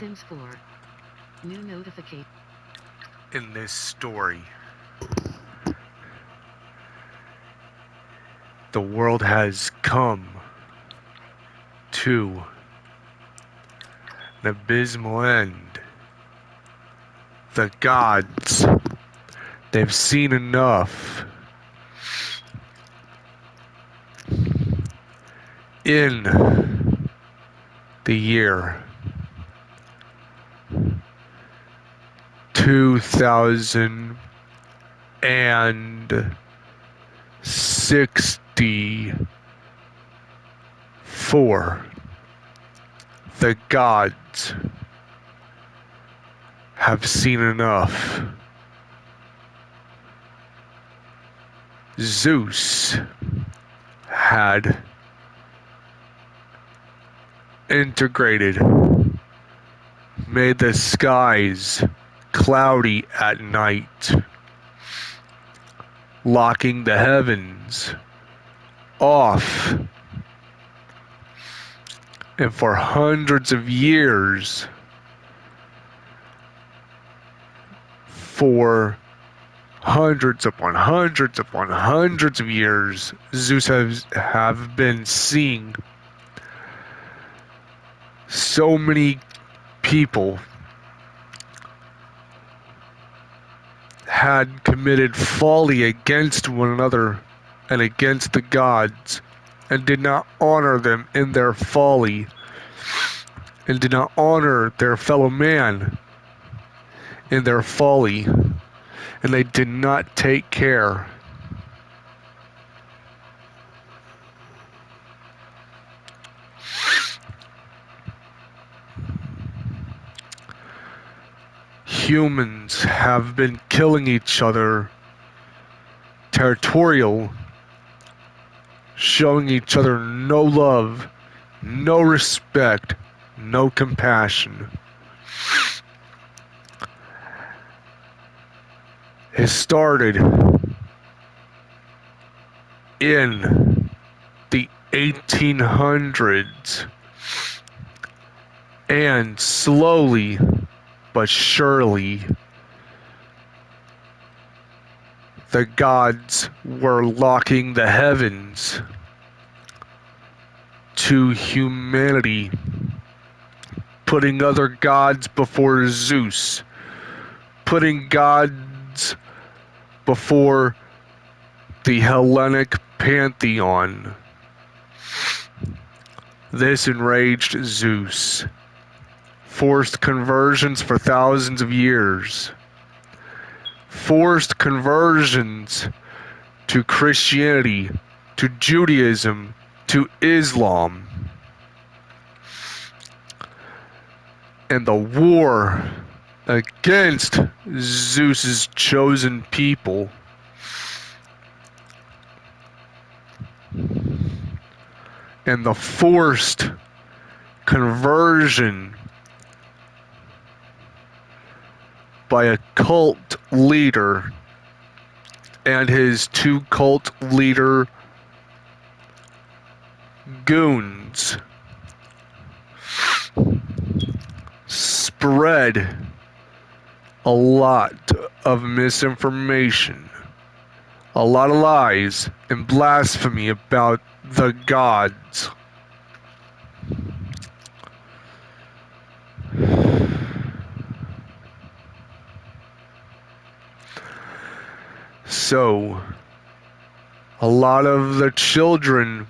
Sims 4. New notification. In this story, the world has come to an abysmal end. The gods, they've seen enough. In the year 2064, the gods have seen enough. Zeus had integrated, made the skies cloudy at night, locking the heavens off. And for hundreds of years, for hundreds upon hundreds of years, Zeus have been seeing so many people had committed folly against one another and against the gods, and did not honor them in their folly, and did not honor their fellow man in their folly, and they did not take care. Humans have been killing each other, territorial, showing each other no love, no respect, no compassion. It started in the 1800s, and slowly but surely the gods were locking the heavens to humanity, putting other gods before Zeus, putting gods before the Hellenic pantheon. This enraged Zeus, forced conversions for thousands of years, forced conversions to Christianity, to Judaism, to Islam. And the war against Zeus's chosen people and the forced conversion by a cult leader and his two cult leader goons spread a lot of misinformation, a lot of lies and blasphemy about the gods. So, a lot of the children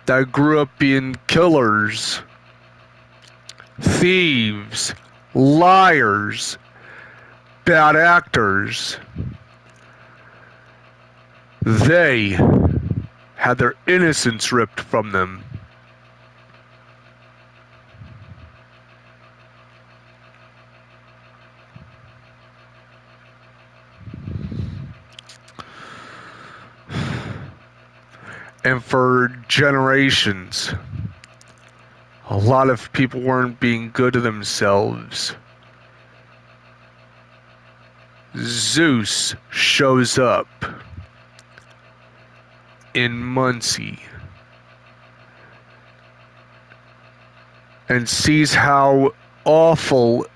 that grew up being killers, thieves, liars, bad actors, they had their innocence ripped from them. And for generations, a lot of people weren't being good to themselves. Zeus shows up in Muncie and sees how awful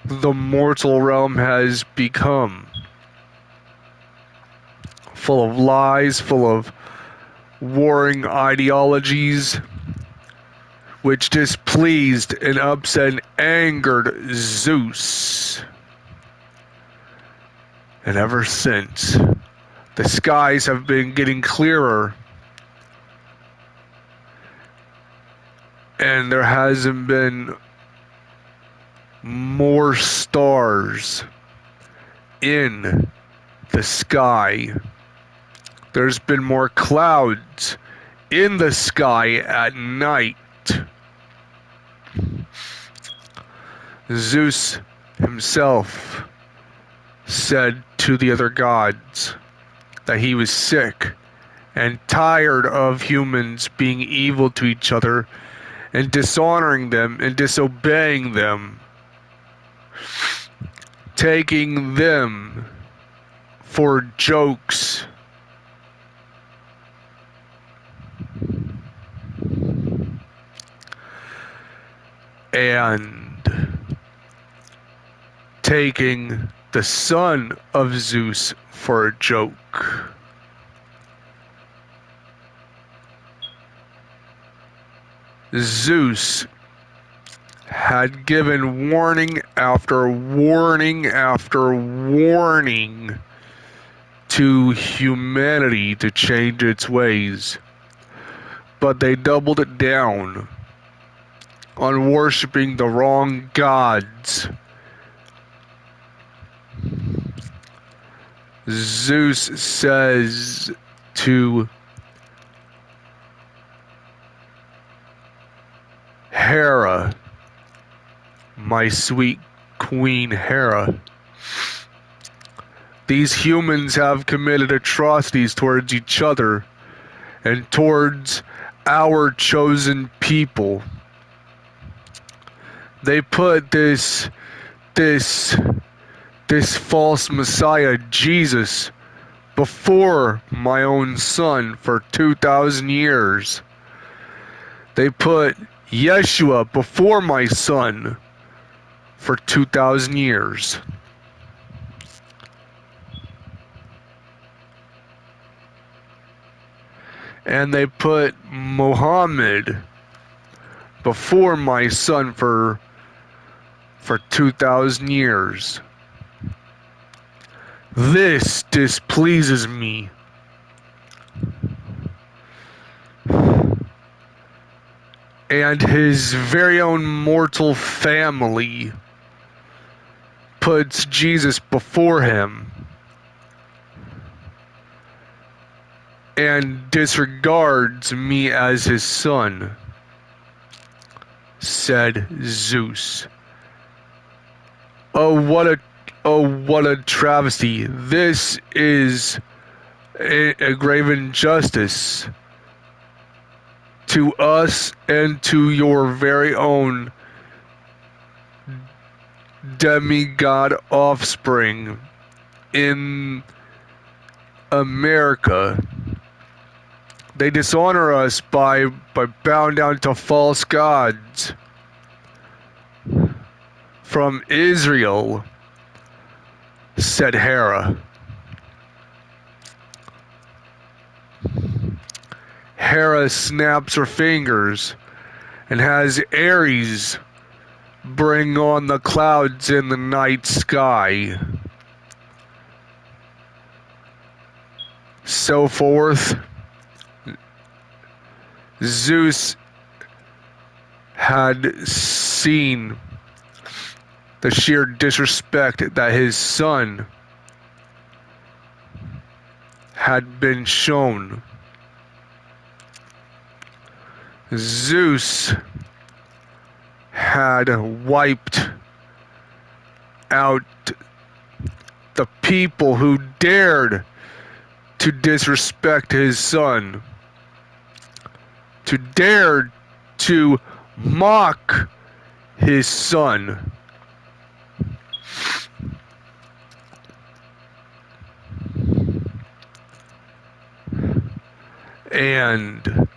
the mortal realm has become. Full of lies, full of warring ideologies, which displeased and upset and angered Zeus. And ever since, the skies have been getting clearer, and there hasn't been more stars in the sky. There's been more clouds in the sky at night. Zeus himself said to the other gods that he was sick and tired of humans being evil to each other and dishonoring them and disobeying them, taking them for jokes. And taking the son of Zeus for a joke. Zeus had given warning after warning after warning to humanity to change its ways, but they doubled it down on worshiping the wrong gods. Zeus says to Hera, my sweet Queen Hera, these humans have committed atrocities towards each other and towards our chosen people. They put this false Messiah, Jesus, before my own son for 2,000 years. They put Yeshua before my son for 2,000 years. And they put Muhammad before my son for 2,000 years. This displeases me. And his very own mortal family puts Jesus before him and disregards me as his son, said Zeus. Oh, what a travesty. This is a grave injustice to us and to your very own demigod offspring in America. They dishonor us by bowing down to false gods from Israel, said Hera. Hera snaps her fingers and has Ares bring on the clouds in the night sky. So forth, Zeus had seen the sheer disrespect that his son had been shown. Zeus had wiped out the people who dared to disrespect his son, to dare to mock his son. And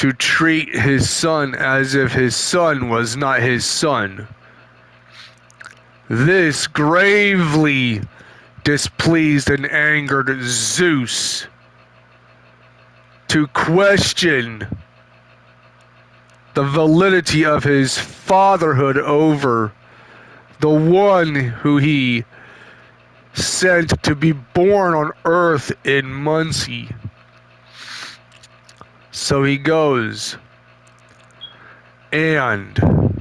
to treat his son as if his son was not his son. This gravely displeased and angered Zeus to question the validity of his fatherhood over the one who he sent to be born on earth in Muncie. So he goes and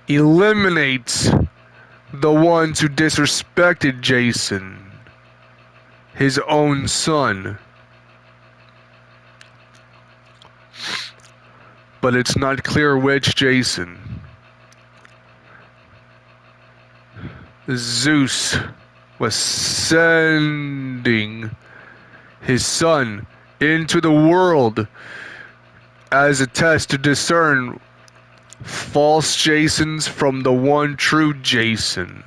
eliminates the ones who disrespected Jason, his own son. But it's not clear which Jason. Zeus was sending his son into the world as a test to discern false Jasons from the one true Jason.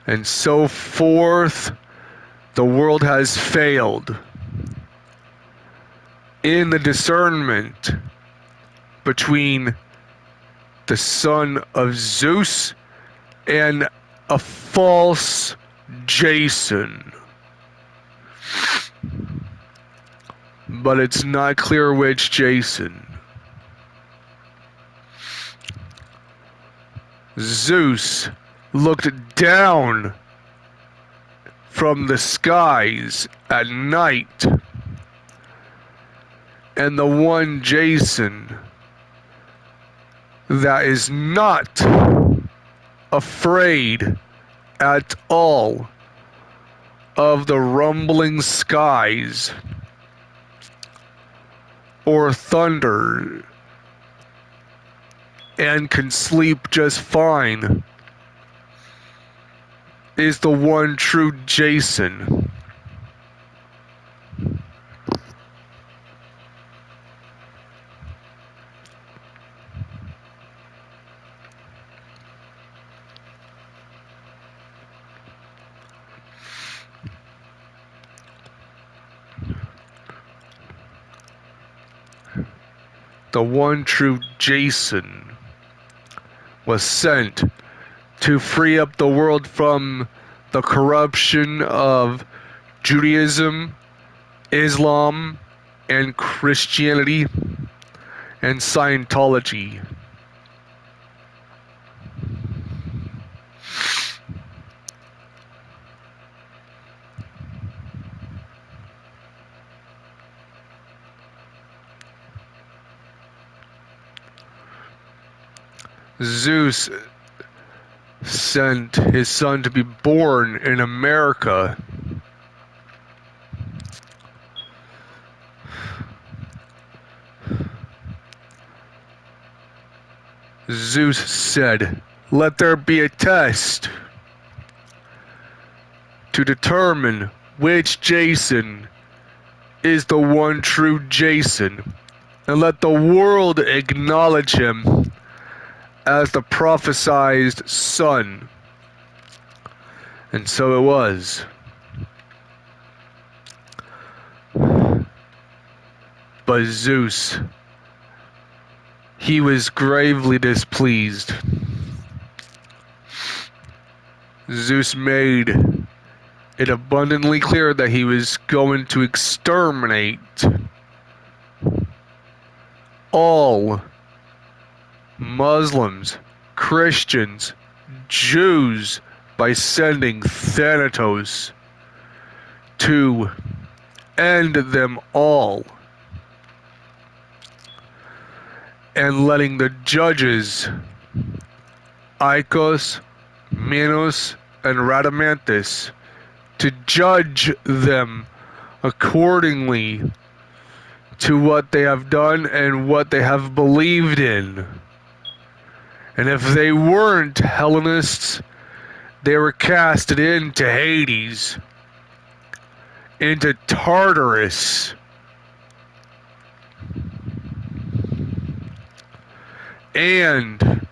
And so forth, the world has failed in the discernment between the son of Zeus and a false Jason. But it's not clear which Jason. Zeus looked down from the skies at night, and the one Jason that is not afraid at all of the rumbling skies or thunder and can sleep just fine is the one true Jason. The one true Jason was sent to free up the world from the corruption of Judaism, Islam, and Christianity, and Scientology. Zeus sent his son to be born in America. Zeus said, "Let there be a test to determine which Jason is the one true Jason, and let the world acknowledge him as the prophesied son." And so it was. But Zeus, he was gravely displeased. Zeus made it abundantly clear that he was going to exterminate all Muslims, Christians, Jews by sending Thanatos to end them all, and letting the judges Icos, Minos, and Radamanthus to judge them accordingly to what they have done and what they have believed in. And if they weren't Hellenists, they were casted into Hades, into Tartarus. And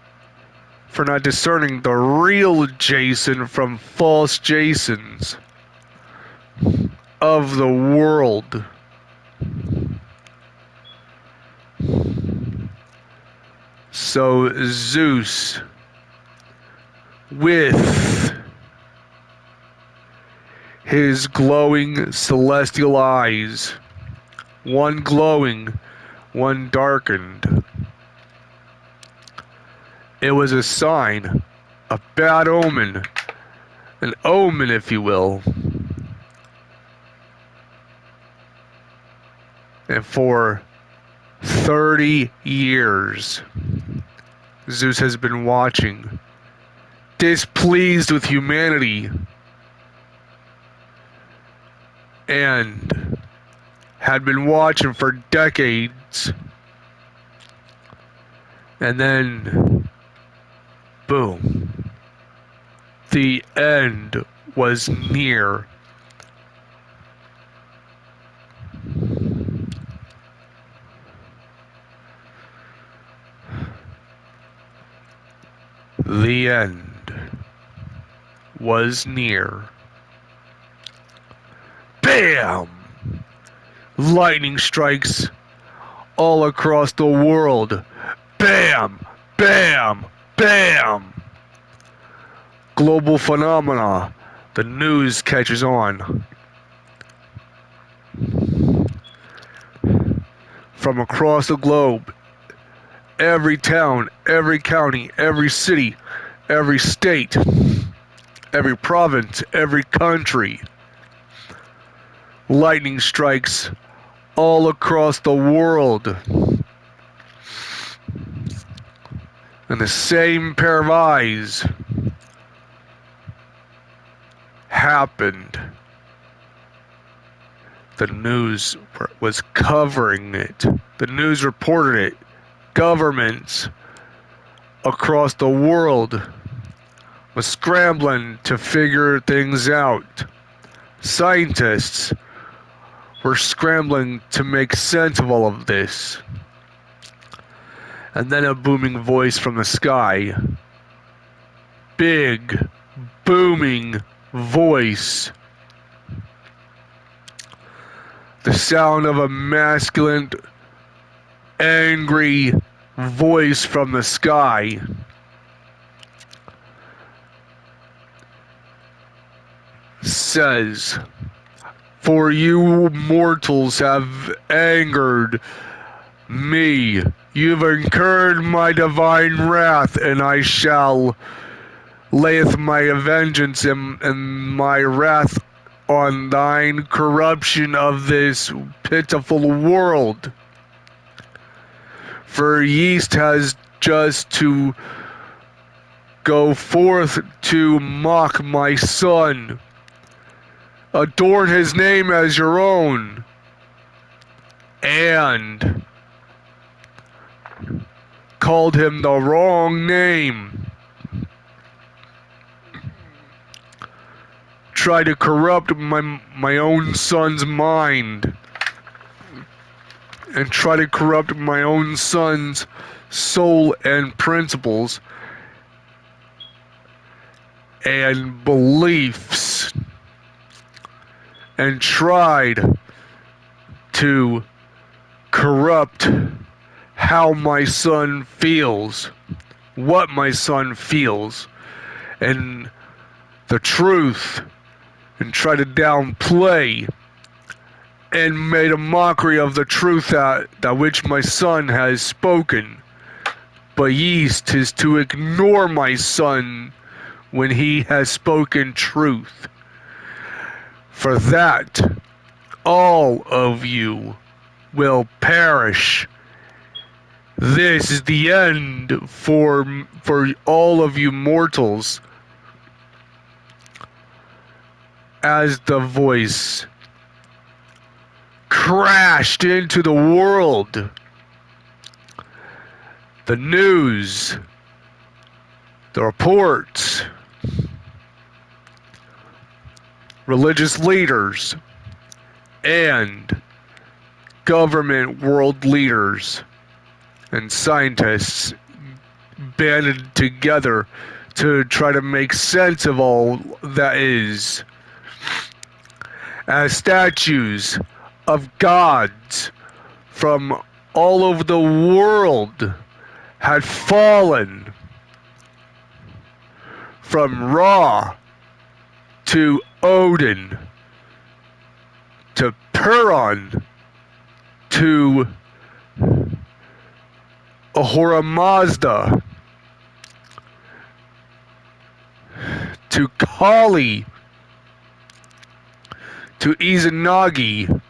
for not discerning the real Jason from false Jasons of the world. So Zeus, with his glowing celestial eyes, one glowing, one darkened, it was a sign, a bad omen, an omen, if you will. And for 30 years, Zeus has been watching, displeased with humanity, and had been watching for decades. And then, boom, the end was near. The end was near. Bam! Lightning strikes all across the world. Bam! Bam! Bam! Global phenomena. The news catches on. From across the globe, every town, every county, every city, every state, every province, every country. Lightning strikes all across the world. And the same pair of eyes happened. The news was covering it. The news reported it. Governments across the world was scrambling to figure things out. Scientists were scrambling to make sense of all of this. And then a booming voice from the sky. Big, booming voice. The sound of a masculine, angry voice from the sky. Says, "For you mortals have angered me. You've incurred my divine wrath, and I shall layeth my vengeance and my wrath on thine corruption of this pitiful world. For yeast has just to go forth to mock my son. Adorn his name as your own, and called him the wrong name. Try to corrupt my own son's mind, and try to corrupt my own son's soul and principles and beliefs, and tried to corrupt how my son feels, what my son feels, and the truth, and try to downplay and made a mockery of the truth that which my son has spoken. But yeast is to ignore my son when he has spoken truth. For that, all of you will perish. This is the end for all of you mortals." As the voice crashed into the world, the news, the reports, religious leaders, and government world leaders and scientists banded together to try to make sense of all that is. As statues of gods from all over the world had fallen from Ra to Odin to Puron to Ahura Mazda to Kali to Izanagi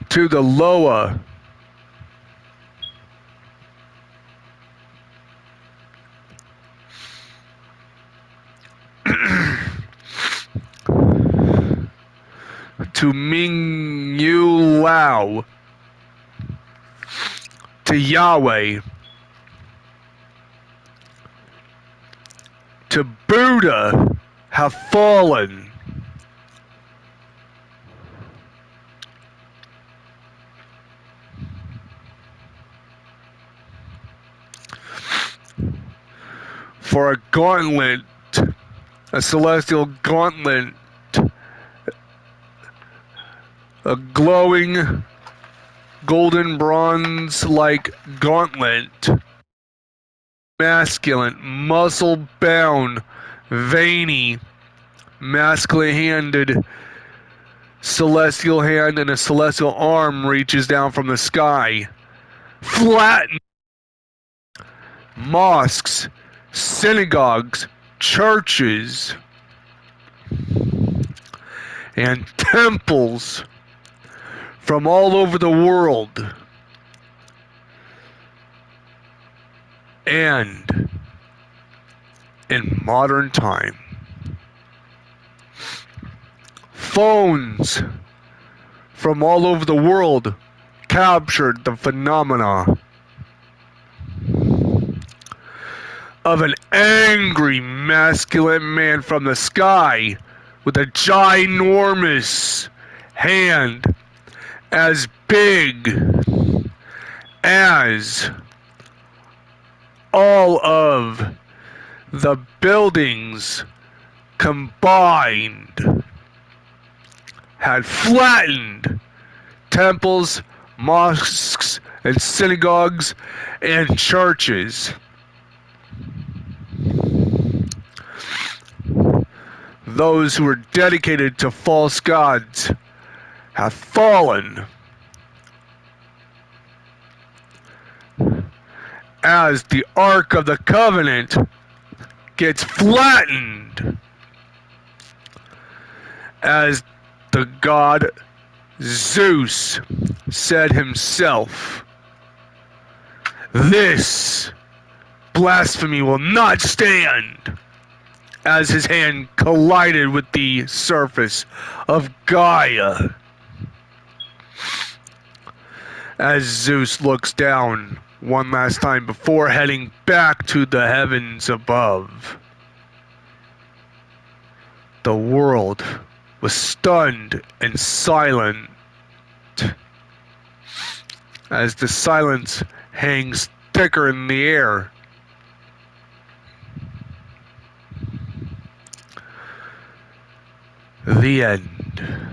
to the Loa to Ming Yu Lao to Yahweh to Buddha have fallen. For a gauntlet, a celestial gauntlet, a glowing golden bronze like gauntlet, masculine, muscle bound, veiny, masculine handed, celestial hand and a celestial arm reaches down from the sky, flattened mosques, synagogues, churches, and temples from all over the world. And in modern time, phones from all over the world captured the phenomena of an angry masculine man from the sky with a ginormous hand as big as all of the buildings combined, had flattened temples, mosques, and synagogues and churches. Those who were dedicated to false gods have fallen as the Ark of the Covenant gets flattened as the god Zeus said himself, "This blasphemy will not stand," as his hand collided with the surface of Gaia. As Zeus looks down one last time before heading back to the heavens above, the world was stunned and silent as the silence hangs thicker in the air. The end.